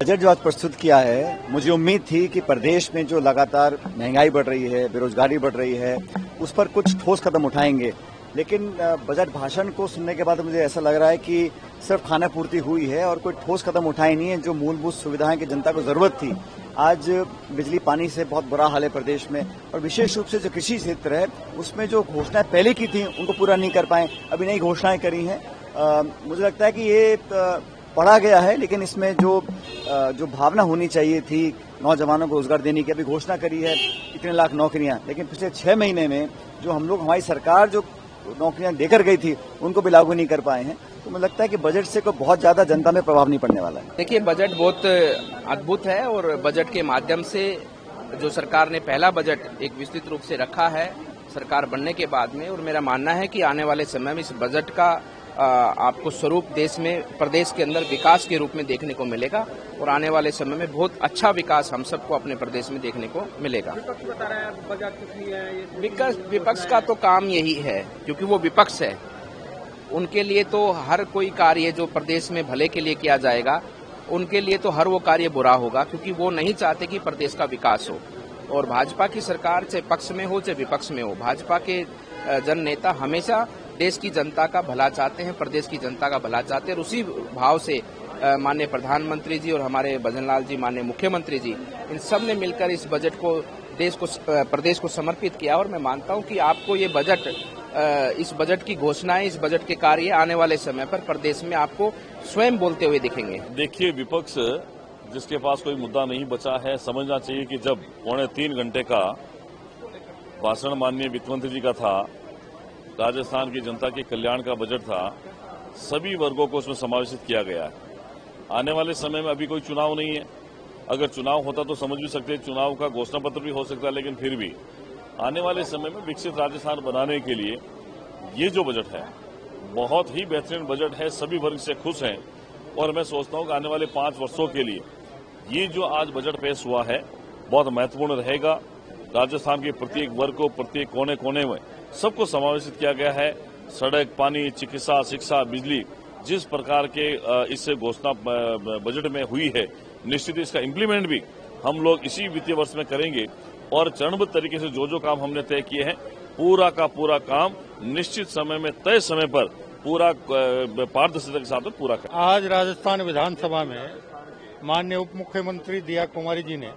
Budget जो आज प्रस्तुत किया है, मुझे उम्मीद थी कि प्रदेश में जो लगातार महंगाई बढ़ रही है, बेरोजगारी बढ़ रही है, उस पर कुछ ठोस कदम उठाएंगे। लेकिन बजट भाषण को सुनने के बाद मुझे ऐसा लग रहा है कि सिर्फ खाना पूर्ति हुई है और कोई ठोस कदम उठाए नहीं है। जो मूलभूत सुविधाएं की जनता को जरूरत थी, आज बिजली पानी से बहुत बुरा हाल है प्रदेश में, और विशेष रूप से जो कृषि क्षेत्र है उसमें जो घोषणाएं पहले की थी उनको पूरा नहीं कर पाए, अभी नई घोषणाएं करी हैं। मुझे लगता है कि ये पढ़ा गया है, लेकिन इसमें जो भावना होनी चाहिए थी नौजवानों को रोजगार देने की, अभी घोषणा करी है इतने लाख नौकरियां, लेकिन पिछले 6 महीने में जो हमारी सरकार जो नौकरियां देकर गई थी उनको भी लागू नहीं कर पाए हैं। तो मुझे लगता है कि बजट से कोई बहुत ज्यादा जनता में प्रभाव नहीं पड़ने वाला है। देखिए, बजट बहुत अद्भुत है और बजट के माध्यम से जो सरकार ने पहला बजट एक विस्तृत रूप से रखा है सरकार बनने के बाद में, और मेरा मानना है कि आने वाले समय में इस बजट का आपको स्वरूप देश में प्रदेश के अंदर विकास के रूप में देखने को मिलेगा और आने वाले समय में बहुत अच्छा विकास हम सबको अपने प्रदेश में देखने को मिलेगा। विपक्ष बता रहा है बजट कुछ नहीं है, विपक्ष का तो काम यही है, क्योंकि वो विपक्ष है। उनके लिए तो हर कोई कार्य जो प्रदेश में भले के लिए किया जाएगा, उनके लिए तो हर वो कार्य बुरा होगा, क्योंकि वो नहीं चाहते कि प्रदेश का विकास हो। और भाजपा की सरकार चाहे पक्ष में हो चाहे विपक्ष में हो, भाजपा के जन नेता हमेशा देश की जनता का भला चाहते हैं, प्रदेश की जनता का भला चाहते हैं, और उसी भाव से माननीय प्रधानमंत्री जी और हमारे भजनलाल जी, माननीय मुख्यमंत्री जी, इन सब ने मिलकर इस बजट को प्रदेश को समर्पित किया। और मैं मानता हूं कि आपको ये बजट, इस बजट की घोषणाएं, इस बजट के कार्य आने वाले समय पर प्रदेश में आपको स्वयं बोलते हुए दिखेंगे। देखिए, विपक्ष जिसके पास कोई मुद्दा नहीं बचा है, समझना चाहिए कि जब 3.25 घंटे का भाषण माननीय वित्त मंत्री जी का था, राजस्थान की जनता के कल्याण का बजट था, सभी वर्गों को उसमें समावेशित किया गया है। आने वाले समय में अभी कोई चुनाव नहीं है, अगर चुनाव होता तो समझ भी सकते, चुनाव का घोषणा पत्र भी हो सकता है, लेकिन फिर भी आने वाले समय में विकसित राजस्थान बनाने के लिए ये जो बजट है बहुत ही बेहतरीन बजट है, सभी वर्ग से खुश हैं। और मैं सोचता हूं कि आने वाले 5 वर्षों के लिए ये जो आज बजट पेश हुआ है बहुत महत्वपूर्ण रहेगा। राजस्थान के प्रत्येक वर्ग को, प्रत्येक कोने कोने में सबको समावेशित किया गया है। सड़क, पानी, चिकित्सा, शिक्षा, बिजली, जिस प्रकार के इससे घोषणा बजट में हुई है, निश्चित इसका इम्प्लीमेंट भी हम लोग इसी वित्तीय वर्ष में करेंगे। और चरणबद्ध तरीके से जो काम हमने तय किए हैं, पूरा का पूरा काम निश्चित समय में, तय समय पर पूरा पारदर्शिता के साथ पूरा करें। आज राजस्थान विधानसभा में माननीय उप मुख्यमंत्री दिया कुमारी जी ने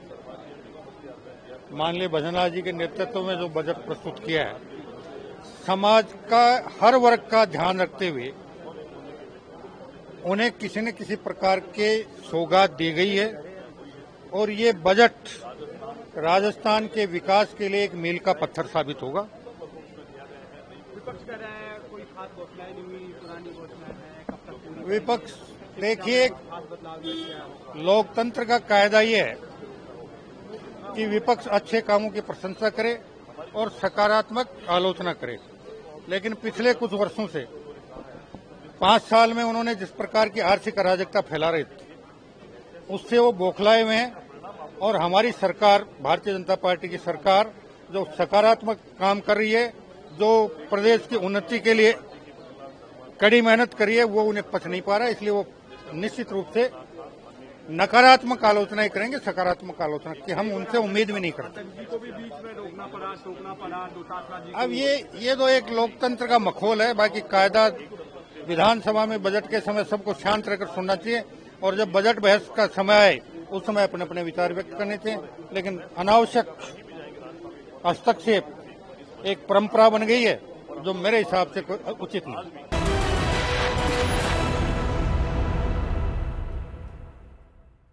माननीय भजनलाल जी के नेतृत्व में जो बजट प्रस्तुत किया है, समाज का हर वर्ग का ध्यान रखते हुए उन्हें किसी न किसी प्रकार के सौगात दी गई है। और ये बजट राजस्थान के विकास के लिए एक मील का पत्थर साबित होगा। विपक्ष कह रहा है कोई खास घोषणाएं नहीं हुई, पुरानी घोषणाएं हैं, कब तक पूरी? विपक्ष, देखिए, खास बदलाव नहीं किया। लोकतंत्र का कायदा ये है कि विपक्ष अच्छे कामों की प्रशंसा करे और सकारात्मक आलोचना करे, लेकिन पिछले कुछ वर्षों से 5 साल में उन्होंने जिस प्रकार की आर्थिक अराजकता फैला रही थी, उससे वो बौखलाए हुए हैं। और हमारी सरकार, भारतीय जनता पार्टी की सरकार, जो सकारात्मक काम कर रही है, जो प्रदेश की उन्नति के लिए कड़ी मेहनत करी है, वो उन्हें पच नहीं पा रहा है। इसलिए वो निश्चित रूप से नकारात्मक आलोचनाएं करेंगे, सकारात्मक आलोचना की हम उनसे उम्मीद भी नहीं करते। को भी बीच में रोकना पड़ा, टोकना पड़ा, डोटासरा जी। अब ये तो एक लोकतंत्र का मखौल है। बाकी कायदा, विधानसभा में बजट के समय सबको शांत रहकर सुनना चाहिए, और जब बजट बहस का समय आए उस समय अपने अपने विचार व्यक्त करने चाहिए। लेकिन अनावश्यक हस्तक्षेप एक परंपरा बन गई है, जो मेरे हिसाब से कोई उचित नहीं।